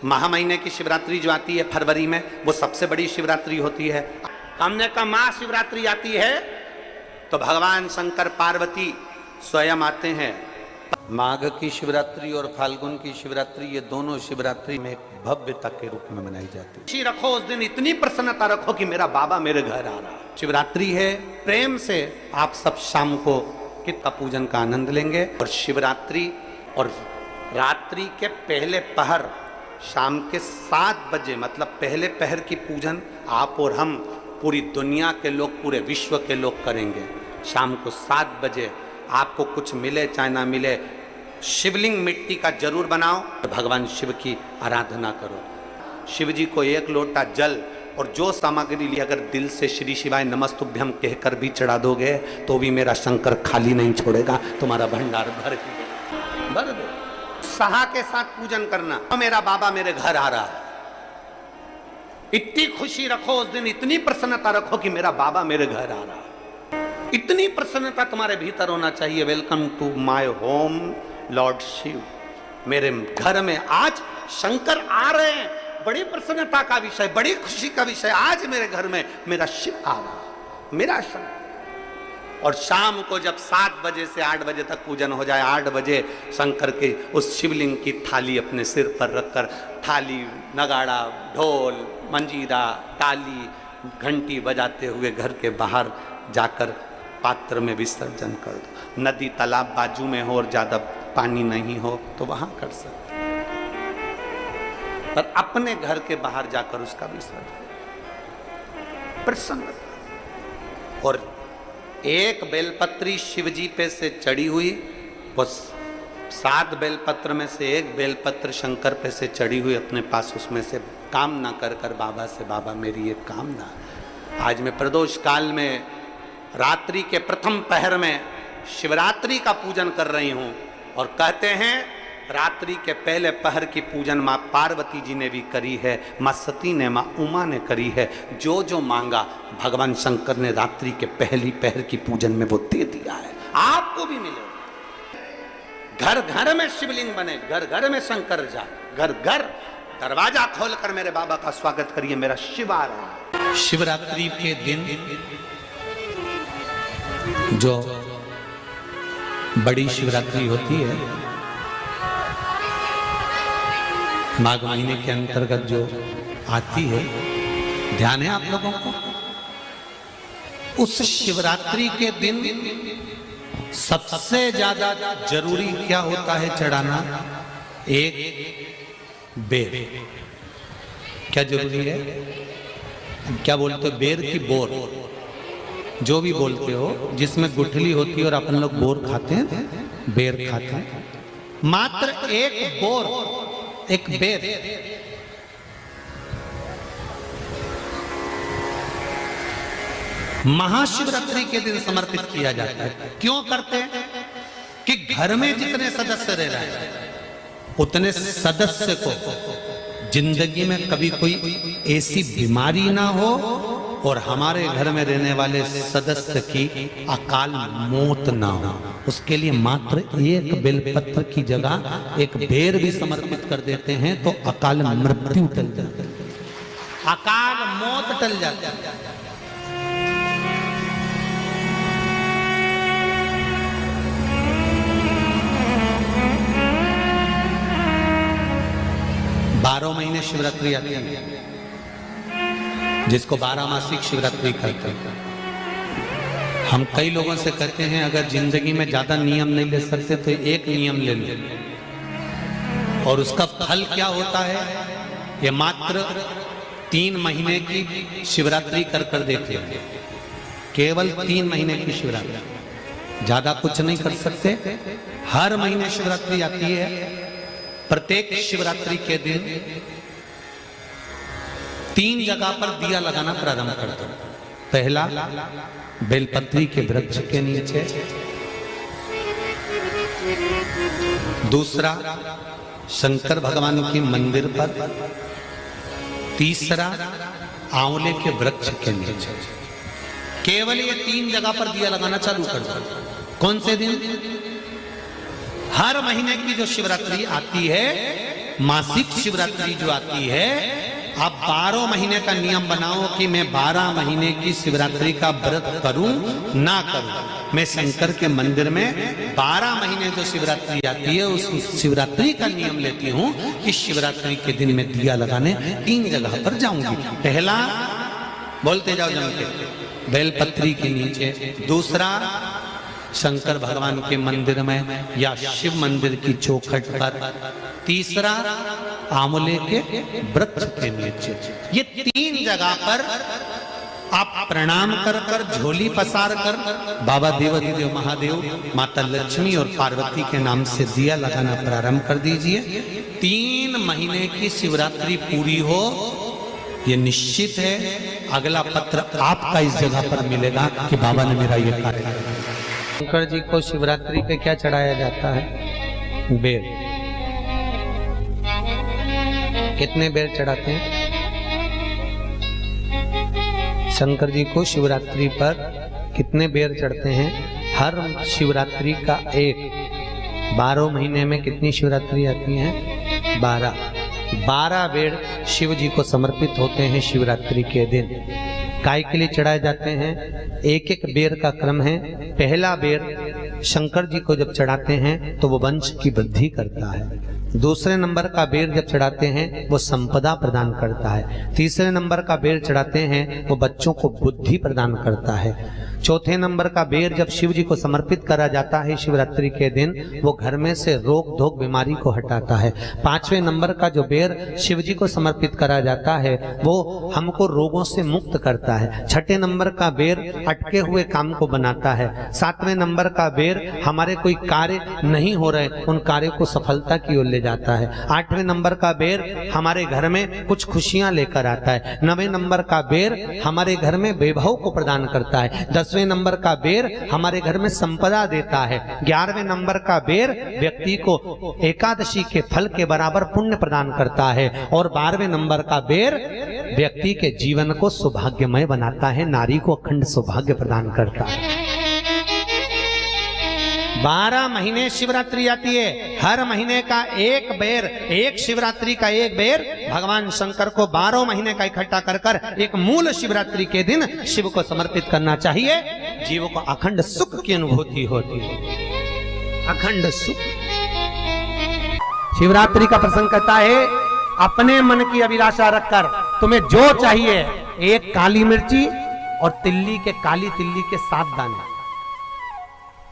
महा महीने की शिवरात्रि जो आती है फरवरी में, वो सबसे बड़ी शिवरात्रि होती है। हमने कहा महाशिवरात्रि आती है तो भगवान शंकर पार्वती स्वयं आते हैं। माघ की शिवरात्रि और फाल्गुन की शिवरात्रि, ये दोनों शिवरात्रि में भव्यता के रूप में मनाई जाती है। रखो उस दिन इतनी प्रसन्नता रखो कि मेरा बाबा मेरे घर आ रहा। शिवरात्रि है, प्रेम से आप सब शाम को कित का पूजन का आनंद लेंगे। और शिवरात्रि और रात्रि के पहले पहर शाम के 7 बजे, मतलब पहले पहर की पूजन आप और हम, पूरी दुनिया के लोग, पूरे विश्व के लोग करेंगे। शाम को 7 बजे आपको कुछ मिले चाहे ना मिले, शिवलिंग मिट्टी का जरूर बनाओ, भगवान शिव की आराधना करो। शिव जी को 1 लोटा जल और जो सामग्री ली, अगर दिल से श्री शिवाय नमस्तुभ्यम कहकर भी चढ़ा दोगे तो भी मेरा शंकर खाली नहीं छोड़ेगा, तुम्हारा भंडार भर दे। सहा के साथ पूजन करना, तो मेरा बाबा मेरे घर आ रहा है। इतनी खुशी रखो उस दिन, इतनी प्रसन्नता रखो कि मेरा बाबा मेरे घर आ रहा है। इतनी प्रसन्नता तुम्हारे भीतर होना चाहिए। Welcome to my home lord Shiva, मेरे घर में आज शंकर आ रहे हैं। बड़ी प्रसन्नता का विषय, बड़ी खुशी का विषय, आज मेरे घर में मेरा शिव आ रहा है, मेरा शंकर। और शाम को जब 7 बजे से 8 बजे तक पूजन हो जाए, 8 बजे शंकर के उस शिवलिंग की थाली अपने सिर पर रखकर, थाली, नगाड़ा, ढोल, मंजीरा, ताली, घंटी बजाते हुए घर के बाहर जाकर पात्र में विसर्जन कर दो। नदी तालाब बाजू में हो और ज्यादा पानी नहीं हो तो वहां कर सकते, पर अपने घर के बाहर जाकर उसका विसर्जन प्रसन्न। और एक बेलपत्री शिवजी पे से चढ़ी हुई, वो 7 बेलपत्र में से एक बेलपत्र शंकर पे से चढ़ी हुई अपने पास, उसमें से कामना कर कर बाबा से, बाबा मेरी ये कामना, आज मैं प्रदोष काल में रात्रि के प्रथम पहर में शिवरात्रि का पूजन कर रही हूं। और कहते हैं रात्रि के पहले पहर की पूजन माँ पार्वती जी ने भी करी है, माँ सती ने, माँ उमा ने करी है। जो जो मांगा भगवान शंकर ने रात्रि के पहली पहर की पूजन में वो दे दिया है। आपको भी मिले। घर घर में शिवलिंग बने, घर घर में शंकर जाए, घर घर दरवाजा खोलकर मेरे बाबा का स्वागत करिए, मेरा शिव आ रहा है। शिवरात्रि के दिन जो बड़ी शिवरात्रि होती है, माघ महीने के अंतर्गत जो आती है, ध्यान है आप लोगों को? उस शिवरात्रि के दिन सबसे ज्यादा जरूरी क्या होता है चढ़ाना? एक बेर। क्या जरूरी है? क्या बोलते हो? बेर की बोर, जो भी बोलते हो, जिसमें गुठली होती है और अपन लोग बोर खाते हैं, बेर खाते हैं। मात्र एक बोर, एक बेर। महाशिवरात्रि के दिन समर्पित किया जाता है। क्यों करते हैं? कि घर में जितने सदस्य रह रहे हैं उतने सदस्य को जिंदगी में कभी कोई ऐसी बीमारी ना हो और हमारे घर में रहने वाले सदस्य की अकाल मौत ना हो। उसके लिए मात्र एक बेलपत्र की जगह एक बेर भी समर्पित कर देते हैं तो अकाल मृत्यु टल जाती है, अकाल मौत टल जाती है। 12 महीने शिवरात्रि आती है, जिसको 12 मासिक शिवरात्रि कहते हैं। हम कई लोगों से कहते हैं अगर जिंदगी में ज्यादा नियम नहीं ले सकते तो एक नियम ले लो, और उसका फल क्या होता है ये मात्र 3 महीने की शिवरात्रि कर कर देते हैं। केवल 3 महीने की शिवरात्रि, ज्यादा कुछ नहीं कर सकते। हर महीने शिवरात्रि आती है। प्रत्येक शिवरात्रि के दिन 3 जगह पर दिया लगाना प्रारंभ कर दो। पहला बेलपत्री के वृक्ष के नीचे, दूसरा शंकर भगवान के मंदिर पर, तीसरा आंवले के वृक्ष के नीचे। केवल ये 3 जगह पर दिया लगाना चालू कर दो। कौन से दिन? हर महीने की जो शिवरात्रि आती है मासिक शिवरात्रि जो आती है, आप 12 महीने का नियम बनाओ कि मैं 12 महीने की शिवरात्रि का व्रत करूं ना करूं। मैं शंकर के मंदिर में 12 महीने जो शिवरात्रि आती है उस शिवरात्रि का नियम लेती हूं कि शिवरात्रि के दिन मैं दिया लगाने 3 जगह पर जाऊंगी। पहला, बोलते जाओ जम के, बेलपत्री के नीचे। दूसरा, शंकर भगवान के मंदिर में या शिव मंदिर की चौखट पर। तीसरा, आंवले के वृक्ष के नीचे। ये 3 जगह पर आप प्रणाम कर कर, झोली पसार कर बाबा देवाधिदेव महादेव, माता लक्ष्मी और पार्वती के नाम से दिया लगाना प्रारंभ कर दीजिए। 3 महीने की शिवरात्रि पूरी हो, ये निश्चित है अगला पत्र आपका इस जगह पर मिलेगा कि बाबा ने मेरा ये कार्य किया। शंकर जी को शिवरात्रि पे क्या चढ़ाया जाता है? बेर। कितने बेर चढ़ाते हैं? शंकर जी को शिवरात्रि पर कितने बेर चढ़ते हैं? हर शिवरात्रि का एक। 12 महीने में कितनी शिवरात्रि आती हैं? 12 बेर शिव जी को समर्पित होते हैं शिवरात्रि के दिन। काय के लिए चढ़ाए जाते हैं? एक एक बेर का क्रम है। पहला बेर शंकर जी को जब चढ़ाते हैं तो वो वंश की वृद्धि करता है। दूसरे नंबर का बेर जब चढ़ाते हैं वो संपदा प्रदान करता है। तीसरे नंबर का बेर चढ़ाते हैं वो बच्चों को बुद्धि प्रदान करता है। चौथे नंबर का बेर जब शिव जी को समर्पित करा जाता है शिवरात्रि के दिन, वो घर में से रोग धोक बीमारी को हटाता है। 5वें नंबर का जो बेर शिव जी को समर्पित करा जाता है वो हमको रोगों से मुक्त करता है। 6ठे नंबर का बेर अटके हुए काम को बनाता है। 7वें नंबर का बेर हमारे कोई कार्य नहीं हो रहे उन कार्य को सफलता की ओर ले जाता है। 8वें नंबर का बेर हमारे घर में कुछ खुशियां लेकर आता है। 9वें नंबर का बेर हमारे घर में वैभव को प्रदान करता है। 10वें नंबर का बेर हमारे घर में संपदा देता है। 11वें नंबर का बेर व्यक्ति को एकादशी के फल के बराबर पुण्य प्रदान करता है। और 12वें नंबर का बेर व्यक्ति के जीवन को सौभाग्यमय बनाता है, नारी को अखंड सौभाग्य प्रदान करता है। 12 महीने शिवरात्रि आती है। हर महीने का एक बेर, एक शिवरात्रि का एक बेर भगवान शंकर को 12 महीने का इकट्ठा कर कर एक मूल शिवरात्रि के दिन शिव को समर्पित करना चाहिए। जीव को अखंड सुख की अनुभूति होती है, अखंड सुख। शिवरात्रि का प्रसंग कहता है अपने मन की अभिलाषा रखकर तुम्हें जो चाहिए, एक काली मिर्ची और तिल्ली के, काली तिल्ली के 7 दाने।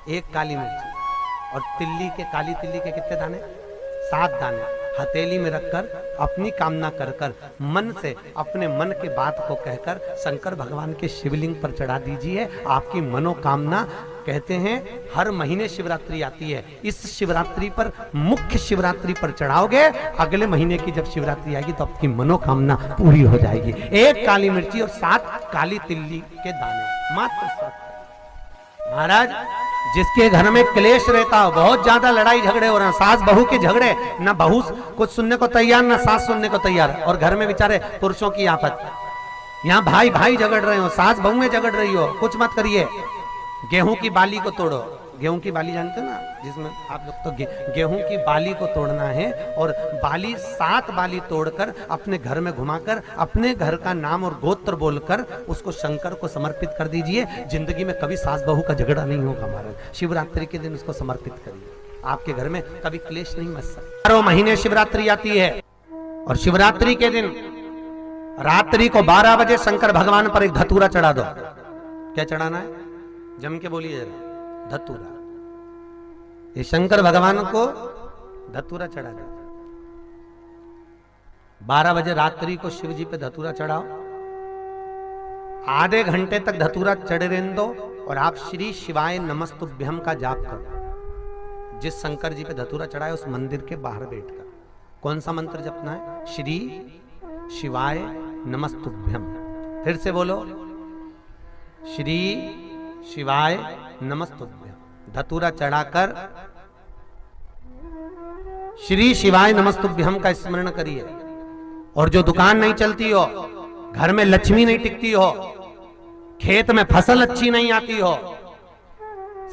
एक काली मिर्ची और तिल्ली के, काली तिल्ली के कितने दाने? 7 दाने हथेली में रखकर अपनी कामना कर कर मन से अपने मन के बात को कहकर शंकर भगवान के शिवलिंग पर चढ़ा दीजिए। आपकी मनोकामना, कहते हैं हर महीने शिवरात्रि आती है, इस शिवरात्रि पर, मुख्य शिवरात्रि पर चढ़ाओगे, अगले महीने की जब शिवरात्रि आएगी तो आपकी मनोकामना पूरी हो जाएगी। एक काली मिर्ची और 7 काली तिल्ली के दाने, मात्र 7। महाराज, जिसके घर में क्लेश रहता हो, बहुत ज्यादा लड़ाई झगड़े हो रहे हैं, सास बहू के झगड़े, ना बहू कुछ सुनने को तैयार ना सास सुनने को तैयार, और घर में बेचारे पुरुषों की आफत, यहाँ भाई भाई झगड़ रहे हो, सास बहू में झगड़ रही हो, कुछ मत करिए। गेहूं की बाली को तोड़ो। गेहूं की बाली जानते हो ना, जिसमें आप लोग तो गेहूं की बाली को तोड़ना है, और बाली 7 बाली तोड़कर अपने घर में घुमाकर अपने घर का नाम और गोत्र बोलकर उसको शंकर को समर्पित कर दीजिए। जिंदगी में कभी सास बहू का झगड़ा नहीं होगा। महाराज, शिवरात्रि के दिन उसको समर्पित करिए, आपके घर में कभी क्लेश नहीं मच सकता। 12 महीने शिवरात्रि आती है, और शिवरात्रि के दिन रात्रि को 12 बजे शंकर भगवान पर एक धतूरा चढ़ा दो। क्या चढ़ाना है? जम के बोलिए जरा। धतूरा। ये शंकर भगवान को धतूरा चढ़ा दो। 12 बजे रात्रि को शिव जी पे धतूरा चढ़ाओ। आधे घंटे तक धतूरा चढ़े रहने दो, और आप श्री शिवाय नमस्तुभ्यम का जाप करो। जिस शंकर जी पे धतूरा चढ़ाए उस मंदिर के बाहर बैठकर कौन सा मंत्र जपना है? श्री शिवाय नमस्तुभ्यम। फिर से बोलो, श्री शिवाय नमस्तुभ्यम। धतूरा चढ़ाकर श्री शिवाय नमस्तुभ्यम का स्मरण करिए। और जो दुकान नहीं चलती हो, घर में लक्ष्मी नहीं टिकती हो, खेत में फसल अच्छी नहीं आती हो,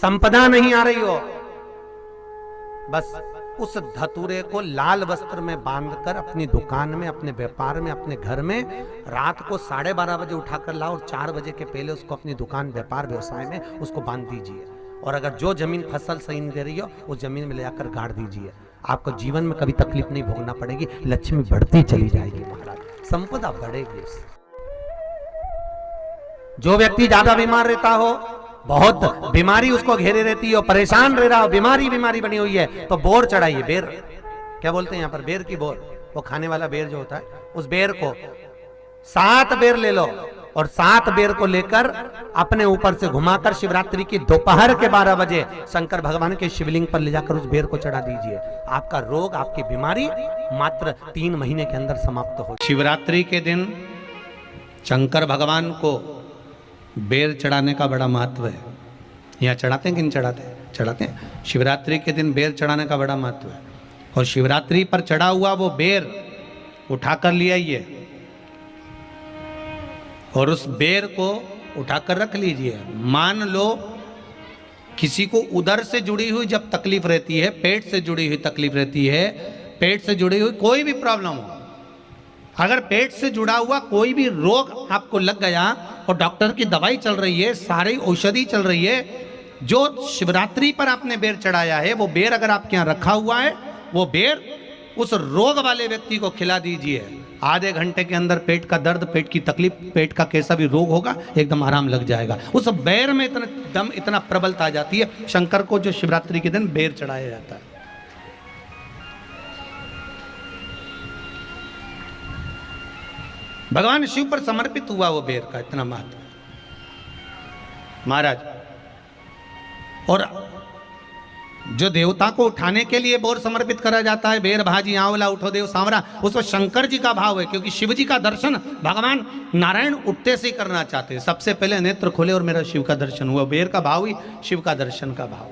संपदा नहीं आ रही हो, बस उस धतूरे को लाल वस्त्र में बांधकर अपनी दुकान में, अपने व्यापार में, अपने घर में रात को 12:30 बजे उठाकर लाओ और 4 बजे के पहले उसको अपनी दुकान, व्यापार, व्यवसाय में उसको बांध दीजिए। और अगर जो जमीन फसल सही नहीं दे रही हो उस जमीन में ले जाकर गाड़ दीजिए। आपको जीवन में कभी तकलीफ नहीं भोगना पड़ेगी, लक्ष्मी बढ़ती चली जाएगी महाराज, संपदा बढ़ेगी। जो व्यक्ति ज्यादा बीमार रहता हो, बहुत बीमारी उसको घेरे रहती है, परेशान रह रहा हो, बीमारी बनी हुई है, तो बोर चढ़ाइए। बेर क्या बोलते हैं यहाँ पर, बेर की बोर, वो खाने वाला बेर जो होता है, उस बेर को 7 बेर ले लो और 7 बेर को लेकर अपने ऊपर से घुमाकर शिवरात्रि की दोपहर के 12 बजे शंकर भगवान के शिवलिंग पर ले जाकर उस बेर को चढ़ा दीजिए। आपका रोग, आपकी बीमारी मात्र 3 महीने के अंदर समाप्त हो। शिवरात्रि के दिन शंकर भगवान को बेर चढ़ाने का बड़ा महत्व है। यहाँ चढ़ाते हैं कि नहीं चढ़ाते? चढ़ाते हैं। शिवरात्रि के दिन बेर चढ़ाने का बड़ा महत्व है। और शिवरात्रि पर चढ़ा हुआ वो बेर उठाकर ले आइए और उस बेर को उठाकर रख लीजिए। मान लो किसी को उदर से जुड़ी हुई जब तकलीफ रहती है, पेट से जुड़ी हुई तकलीफ रहती है, पेट से जुड़ी हुई कोई भी प्रॉब्लम हो, अगर पेट से जुड़ा हुआ कोई भी रोग आपको लग गया और डॉक्टर की दवाई चल रही है, सारी औषधि चल रही है, जो शिवरात्रि पर आपने बेर चढ़ाया है वो बेर अगर आपके यहाँ रखा हुआ है, वो बेर उस रोग वाले व्यक्ति को खिला दीजिए। आधे घंटे के अंदर पेट का दर्द, पेट की तकलीफ, पेट का कैसा भी रोग होगा एकदम आराम लग जाएगा। उस बेर में इतना दम, इतना प्रबलता आ जाती है शंकर को, जो शिवरात्रि के दिन बेर चढ़ाया जाता है। भगवान शिव पर समर्पित हुआ वो बेर का इतना महत्व महाराज। और जो देवता को उठाने के लिए बोर समर्पित करा जाता है, बेर भाजी आंवला उठो देव सांवरा, उसमें शंकर जी का भाव है, क्योंकि शिव जी का दर्शन भगवान नारायण उठते से ही करना चाहते हैं। सबसे पहले नेत्र खोले और मेरा शिव का दर्शन हुआ। बेर का भाव ही शिव का दर्शन का भाव।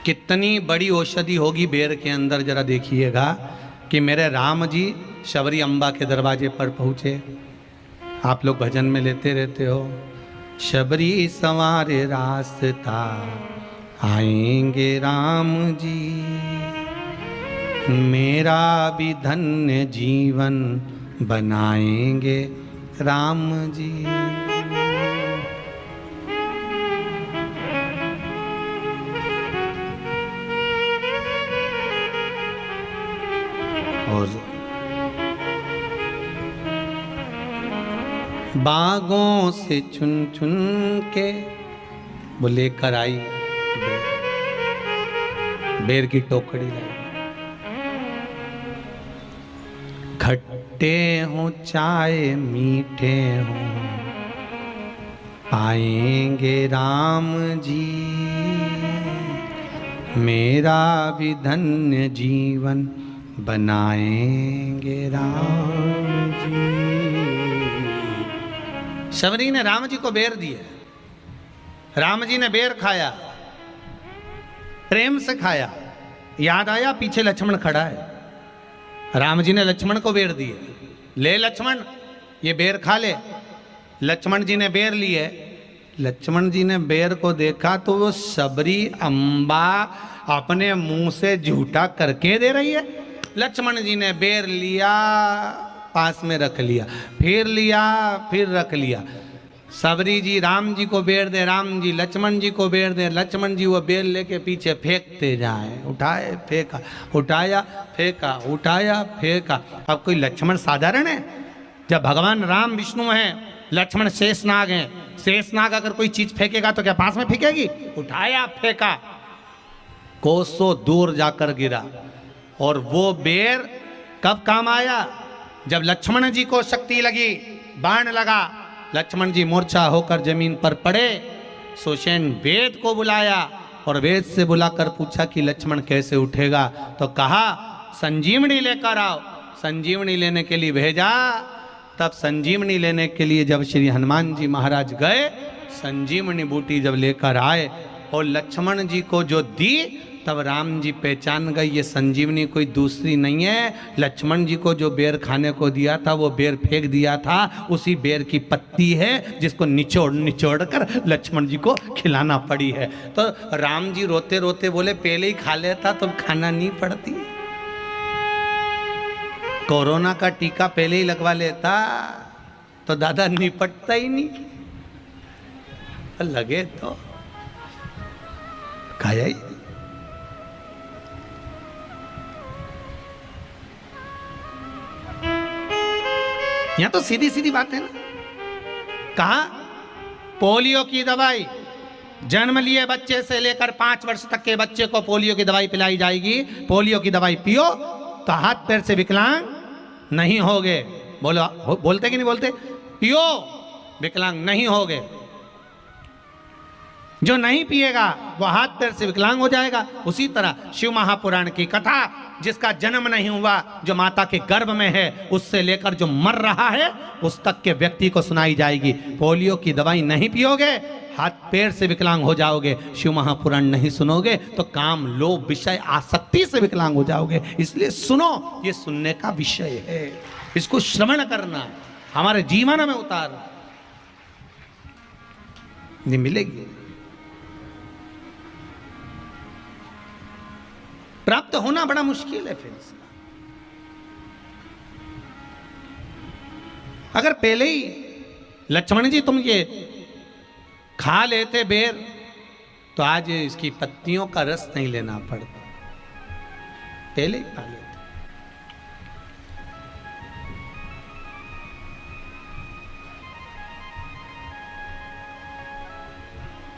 कितनी बड़ी औषधि होगी बेर के अंदर, जरा देखिएगा कि मेरे राम जी शबरी अम्बा के दरवाजे पर पहुंचे। आप लोग भजन में लेते रहते हो, शबरी संवारे रास्ता आएंगे राम जी, मेरा भी धन्य जीवन बनाएंगे राम जी। और बागों से चुन चुन के वो लेकर आई बेर की टोकरी लाई। खट्टे हो चाहे मीठे हो पाएंगे राम जी, मेरा भी धन्य जीवन बनाएंगे राम जी। शबरी ने राम जी को बेर दिए, राम जी ने बेर खाया, प्रेम से खाया। याद आया पीछे लक्ष्मण खड़ा है, राम जी ने लक्ष्मण को बेर दिए, ले लक्ष्मण ये बेर खा ले। लक्ष्मण जी ने बेर लिए, लक्ष्मण जी ने बेर को देखा तो वो शबरी अम्बा अपने मुंह से झूठा करके दे रही है। लक्ष्मण जी ने बेर लिया, पास में रख लिया, फिर लिया, फिर रख लिया। शबरी जी राम जी को बेर दे, राम जी लक्ष्मण जी को बेर दे, लक्ष्मण जी वो बेर लेके पीछे फेंकते जाए। उठाए फेंका, उठाया फेंका, उठाया फेंका। अब कोई लक्ष्मण साधारण है? जब भगवान राम विष्णु हैं, लक्ष्मण शेषनाग हैं। शेषनाग अगर कोई चीज फेंकेगा तो क्या पास में फेंकेगी? उठाया फेंका, कोसों दूर जाकर गिरा। और वो बेर कब काम आया? जब लक्ष्मण जी को शक्ति लगी, बाण लगा, लक्ष्मण जी मूर्छा होकर जमीन पर पड़े। सुषेण वेद को बुलाया और वेद से बुलाकर पूछा कि लक्ष्मण कैसे उठेगा? तो कहा संजीवनी लेकर आओ। संजीवनी लेने के लिए भेजा। तब संजीवनी लेने के लिए जब श्री हनुमान जी महाराज गए, संजीवनी बूटी जब लेकर आए और लक्ष्मण जी को जो दी तब राम जी पहचान गए ये संजीवनी कोई दूसरी नहीं है। लक्ष्मण जी को जो बेर खाने को दिया था वो बेर फेंक दिया था, उसी बेर की पत्ती है जिसको निचोड़ निचोड़ कर लक्ष्मण जी को खिलाना पड़ी है। तो राम जी रोते रोते बोले पहले ही खा लेता तो खाना नहीं पड़ती, कोरोना का टीका पहले ही लगवा लेता तो दादा निपटता ही नहीं, लगे तो खाया ही। यहां तो सीधी सीधी बात है ना। कहा पोलियो की दवाई जन्म लिए बच्चे से लेकर 5 वर्ष तक के बच्चे को पोलियो की दवाई पिलाई जाएगी। पोलियो की दवाई पियो तो हाथ पैर से विकलांग नहीं होगे। बोलो, बोलते कि नहीं बोलते? पियो विकलांग नहीं होगे। जो नहीं पिएगा वो हाथ पैर से विकलांग हो जाएगा। उसी तरह शिव महापुराण की कथा, जिसका जन्म नहीं हुआ, जो माता के गर्भ में है, उससे लेकर जो मर रहा है उस तक के व्यक्ति को सुनाई जाएगी। पोलियो की दवाई नहीं पियोगे, हाथ पैर से विकलांग हो जाओगे। शिव महापुराण नहीं सुनोगे तो काम, लोभ, विषय, आसक्ति से विकलांग हो जाओगे। इसलिए सुनो, ये सुनने का विषय है, इसको श्रवण करना, हमारे जीवन में उतारना। नहीं मिलेगी, प्राप्त होना बड़ा मुश्किल है। फिर इसका अगर पहले ही लक्ष्मण जी तुम ये खा लेते बेर तो आज इसकी पत्तियों का रस नहीं लेना पड़ता, पहले ही खा लेते।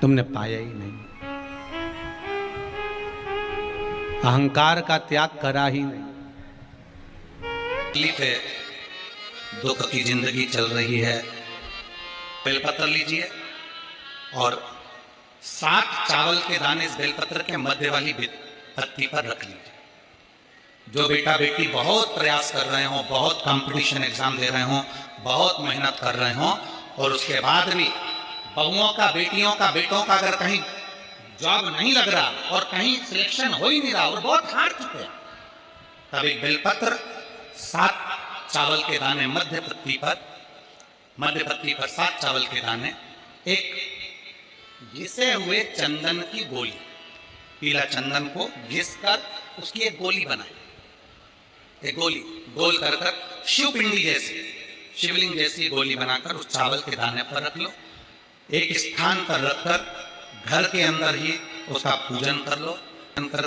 तुमने पाया ही नहीं, अहंकार का त्याग करा ही नहीं। तकलीफ है, दुख की जिंदगी चल रही है। बेलपत्र लीजिए और 7 चावल के दाने इस बेलपत्र के मध्य वाली पत्ती पर रख लीजिए। जो बेटा बेटी बहुत प्रयास कर रहे हो, बहुत कंपटीशन एग्जाम दे रहे हो, बहुत मेहनत कर रहे हो, और उसके बाद भी बहुओं का, बेटियों का, बेटों का अगर कहीं जॉब नहीं लग रहा और कहीं सिलेक्शन हो ही नहीं रहा और बहुत हार चुके हैं, तब एक बेलपत्र 7 चावल के दाने मध्य पत्ती पर 7 चावल के दाने, एक घिसे हुए चंदन की गोली, पीला चंदन को घिस कर उसकी एक गोली बनाए। एक गोली गोल कर शिवपिंडी जैसी, शिवलिंग जैसी गोली बनाकर उस चावल के दाने पर रख लो। एक स्थान पर रखकर घर के अंदर ही उसका पूजन कर लो। कर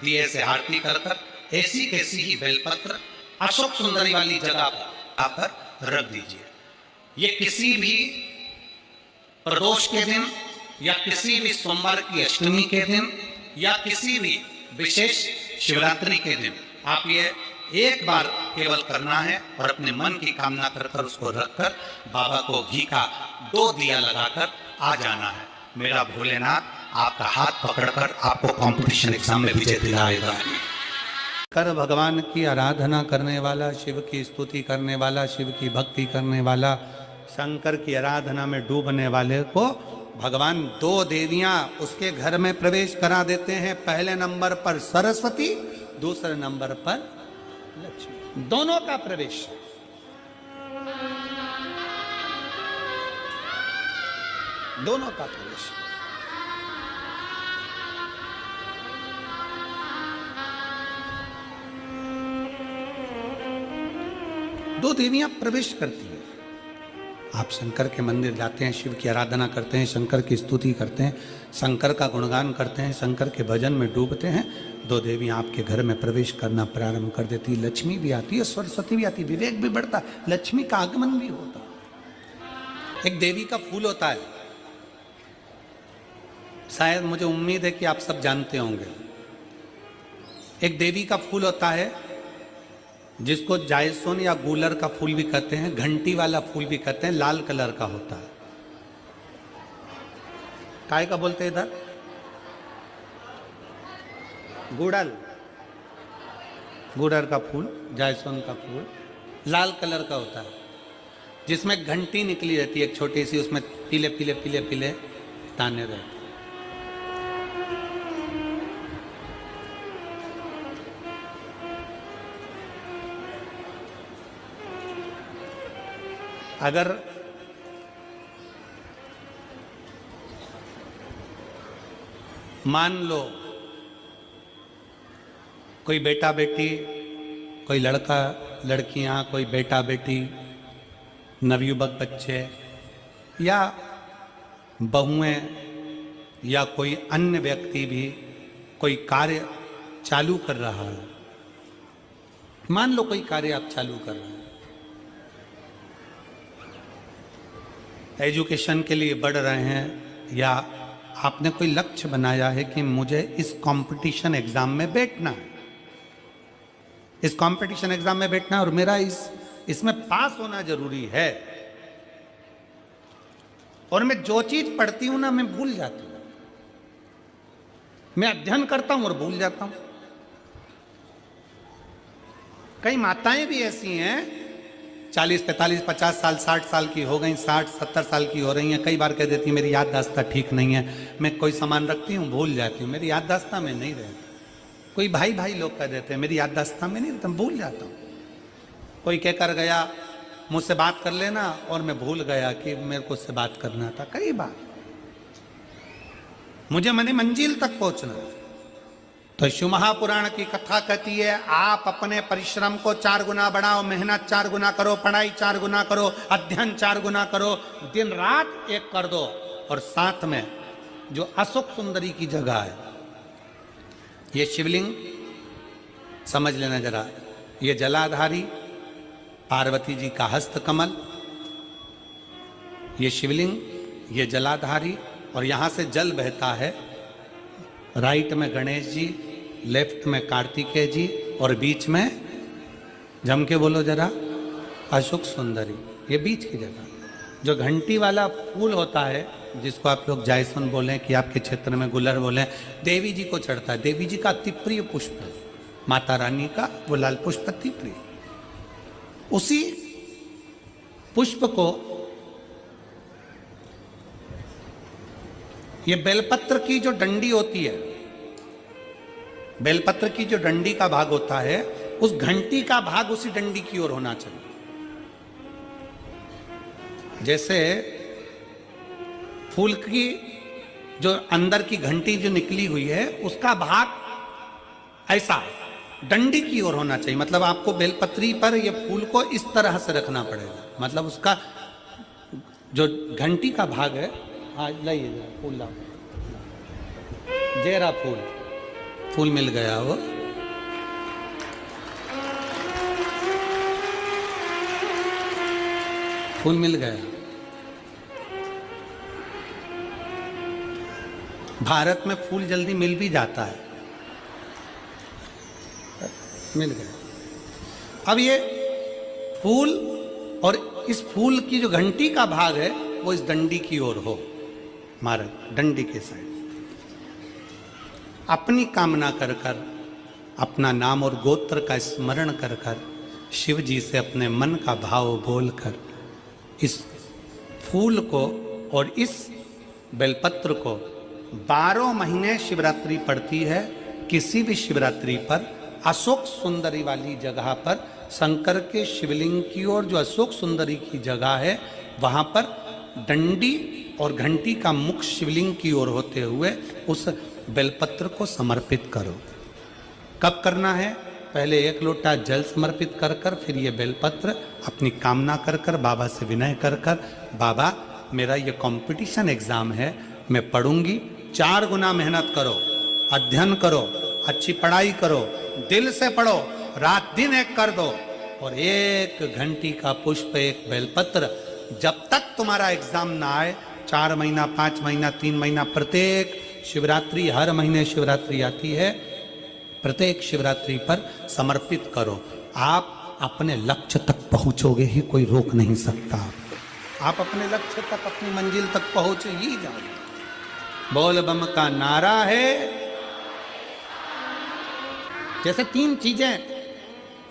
दिए से आरती कर ऐसी कैसी ही बेलपत्र अशोक सुंदरी वाली जगह पर रख दीजिए। ये किसी भी प्रदोष के दिन या किसी भी सोमवार की अष्टमी के दिन या किसी भी विशेष शिवरात्रि के दिन आप ये एक बार केवल करना है और अपने मन की कामना कर उसको रखकर बाबा को घी का 2 दिया लगाकर आ जाना है। मेरा भोलेनाथ आपका हाथ पकड़कर आपको कंपटीशन एग्जाम में विजय दिलाएगा। कर भगवान की आराधना करने वाला, शिव की स्तुति करने वाला, शिव की भक्ति करने वाला, शंकर की आराधना में डूबने वाले को भगवान 2 देवियां उसके घर में प्रवेश करा देते हैं। पहले नंबर पर सरस्वती, दूसरे नंबर पर लक्ष्मी, दोनों का प्रवेश। दोनों का प्रवेश। दो देवियां प्रवेश करती हैं। आप शंकर के मंदिर जाते हैं, शिव की आराधना करते हैं, शंकर की स्तुति करते हैं, शंकर का गुणगान करते हैं, शंकर के भजन में डूबते हैं। 2 देवियां आपके घर में प्रवेश करना प्रारंभ कर देती। लक्ष्मी भी आती है, सरस्वती भी आती है, विवेक भी बढ़ता, लक्ष्मी का आगमन भी होता। एक देवी का फूल होता है, शायद मुझे उम्मीद है कि आप सब जानते होंगे। एक देवी का फूल होता है जिसको जायसोन या गूलर का फूल भी कहते हैं, घंटी वाला फूल भी कहते हैं, लाल कलर का होता है। काय का बोलते हैं इधर? गुड़ल, गुड़र का फूल, जायसोन का फूल लाल कलर का होता है, जिसमें घंटी निकली रहती है एक छोटी सी, उसमें पीले पीले पीले पीले ताने रहते। अगर मान लो कोई बेटा बेटी, कोई लड़का लड़कियां, कोई बेटा बेटी, नवयुवक बच्चे या बहुएं या कोई अन्य व्यक्ति भी कोई कार्य चालू कर रहा है। मान लो कोई कार्य आप चालू कर रहे हैं, एजुकेशन के लिए बढ़ रहे हैं, या आपने कोई लक्ष्य बनाया है कि मुझे इस कंपटीशन एग्जाम में बैठना है, इस कंपटीशन एग्जाम में बैठना है और मेरा इसमें पास होना जरूरी है, और मैं जो चीज पढ़ती हूं ना मैं भूल जाती हूं, मैं अध्ययन करता हूं और भूल जाता हूं। कई माताएं भी ऐसी हैं 40, 45, 50 साल, 60 साल की हो गई, 60, 70 साल की हो रही हैं, कई बार कह देती हैं मेरी याददाश्त ठीक नहीं है, मैं कोई सामान रखती हूँ भूल जाती हूँ, मेरी याददाश्त में नहीं रहती। कोई भाई भाई लोग कह देते हैं मेरी याददाश्त में नहीं रहता, भूल जाता हूँ। कोई कहकर गया मुझसे बात कर लेना और मैं भूल गया कि मेरे को उससे बात करना था। कई बार मुझे मनी मंजिल तक पहुंचना। तो शिव महापुराण की कथा कहती है आप अपने परिश्रम को 4 गुना बढ़ाओ, मेहनत 4 गुना करो, पढ़ाई 4 गुना करो, अध्ययन 4 गुना करो, दिन रात एक कर दो। और साथ में जो अशोक सुंदरी की जगह है, ये शिवलिंग समझ लेना जरा, ये जलाधारी पार्वती जी का हस्त कमल, ये शिवलिंग, ये जलाधारी, और यहां से जल बहता है। राइट में गणेश जी, लेफ्ट में कार्तिकेय जी, और बीच में जम के बोलो जरा अशोक सुंदरी। ये बीच की जगह जो घंटी वाला फूल होता है, जिसको आप लोग जायसन बोलें कि आपके क्षेत्र में गुलर बोलें, देवी जी को चढ़ता है। देवी जी का अति प्रिय पुष्प है, माता रानी का वो लाल पुष्प अति प्रिय। उसी पुष्प को ये बेलपत्र की जो डंडी होती है, बेलपत्र की जो डंडी का भाग होता है, उस घंटी का भाग उसी डंडी की ओर होना चाहिए। जैसे फूल की जो अंदर की घंटी जो निकली हुई है, उसका भाग ऐसा डंडी की ओर होना चाहिए। मतलब आपको बेलपत्री पर ये फूल को इस तरह से रखना पड़ेगा। मतलब उसका जो घंटी का भाग है, हाँ लाइए फूल लाओ, जेरा फूल मिल गया वो। फूल मिल गया। भारत में फूल जल्दी मिल भी जाता है, मिल गया। अब ये फूल और इस फूल की जो घंटी का भाग है वो इस डंडी की ओर हो, मारा डंडी के साइड। अपनी कामना कर कर, अपना नाम और गोत्र का स्मरण कर कर, शिव जी से अपने मन का भाव बोलकर इस फूल को और इस बेलपत्र को 12 महीने शिवरात्रि पड़ती है। किसी भी शिवरात्रि पर अशोक सुंदरी वाली जगह पर, शंकर के शिवलिंग की ओर जो अशोक सुंदरी की जगह है, वहां पर डंडी और घंटी का मुख शिवलिंग की ओर होते हुए उस बेलपत्र को समर्पित करो। कब करना है? पहले 1 लोटा जल समर्पित कर कर, फिर ये बेलपत्र अपनी कामना कर कर, बाबा से विनय कर कर, बाबा मेरा ये कंपटीशन एग्जाम है, मैं पढ़ूंगी, 4 गुना मेहनत करो, अध्ययन करो, अच्छी पढ़ाई करो, दिल से पढ़ो, रात दिन एक कर दो, और 1 घंटी का पुष्प, 1 बेलपत्र, जब तक तुम्हारा एग्जाम ना आए, 4 महीना, 5 महीना, 3 महीना, प्रत्येक शिवरात्रि, हर महीने शिवरात्रि आती है, प्रत्येक शिवरात्रि पर समर्पित करो। आप अपने लक्ष्य तक पहुंचोगे ही, कोई रोक नहीं सकता। आप अपने लक्ष्य तक, अपनी मंजिल तक पहुंच ही जाओगे। बोल बम का नारा है। जैसे 3 चीजें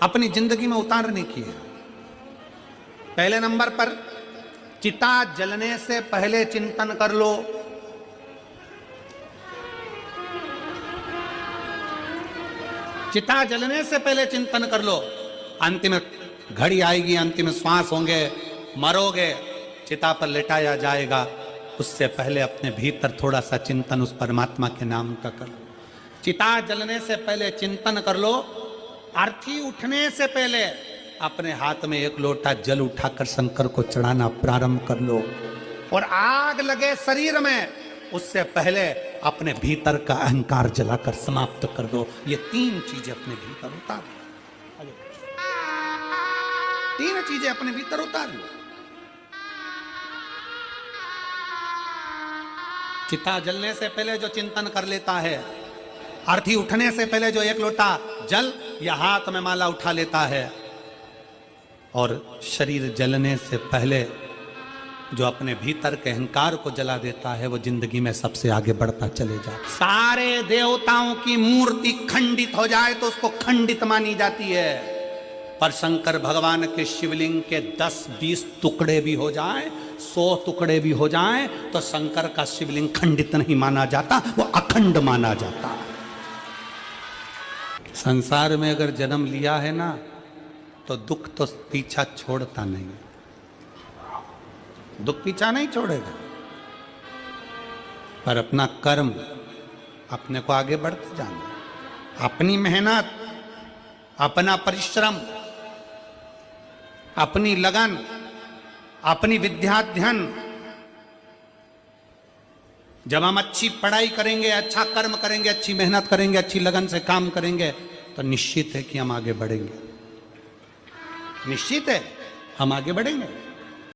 अपनी जिंदगी में उतारने की है। पहले नंबर पर चिता जलने से पहले चिंतन कर लो। चिता जलने से पहले चिंतन कर लो। अंतिम घड़ी आएगी, अंतिम श्वास होंगे, मरोगे, चिता पर लिटाया जाएगा, उससे पहले अपने भीतर थोड़ा सा चिंतन उस परमात्मा के नाम का कर लो। चिता जलने से पहले चिंतन कर लो। अर्थी उठने से पहले अपने हाथ में एक लोटा जल उठाकर शंकर को चढ़ाना प्रारंभ कर लो। और आग लगे शरीर में, उससे पहले अपने भीतर का अहंकार जलाकर समाप्त कर दो। ये 3 चीजें अपने भीतर उतार लो। 3 चीजें अपने भीतर उतार लो। चिता जलने से पहले जो चिंतन कर लेता है, अर्थी उठने से पहले जो एक लोटा जल या हाथ में माला उठा लेता है, और शरीर जलने से पहले जो अपने भीतर के अहंकार को जला देता है, वो जिंदगी में सबसे आगे बढ़ता चले जाता। सारे देवताओं की मूर्ति खंडित हो जाए तो उसको खंडित मानी जाती है, पर शंकर भगवान के शिवलिंग के 10-20 टुकड़े भी हो जाएं, 100 टुकड़े भी हो जाएं, तो शंकर का शिवलिंग खंडित नहीं माना जाता, वो अखंड माना जाता। संसार में अगर जन्म लिया है ना, तो दुख तो पीछा छोड़ता नहीं, दुख पीछा नहीं छोड़ेगा, पर अपना कर्म, अपने को आगे बढ़ते जाना, अपनी मेहनत, अपना परिश्रम, अपनी लगन, अपनी विद्याध्ययन। जब हम अच्छी पढ़ाई करेंगे, अच्छा कर्म करेंगे, अच्छी मेहनत करेंगे, अच्छी लगन से काम करेंगे, तो निश्चित है कि हम आगे बढ़ेंगे, निश्चित है हम आगे बढ़ेंगे।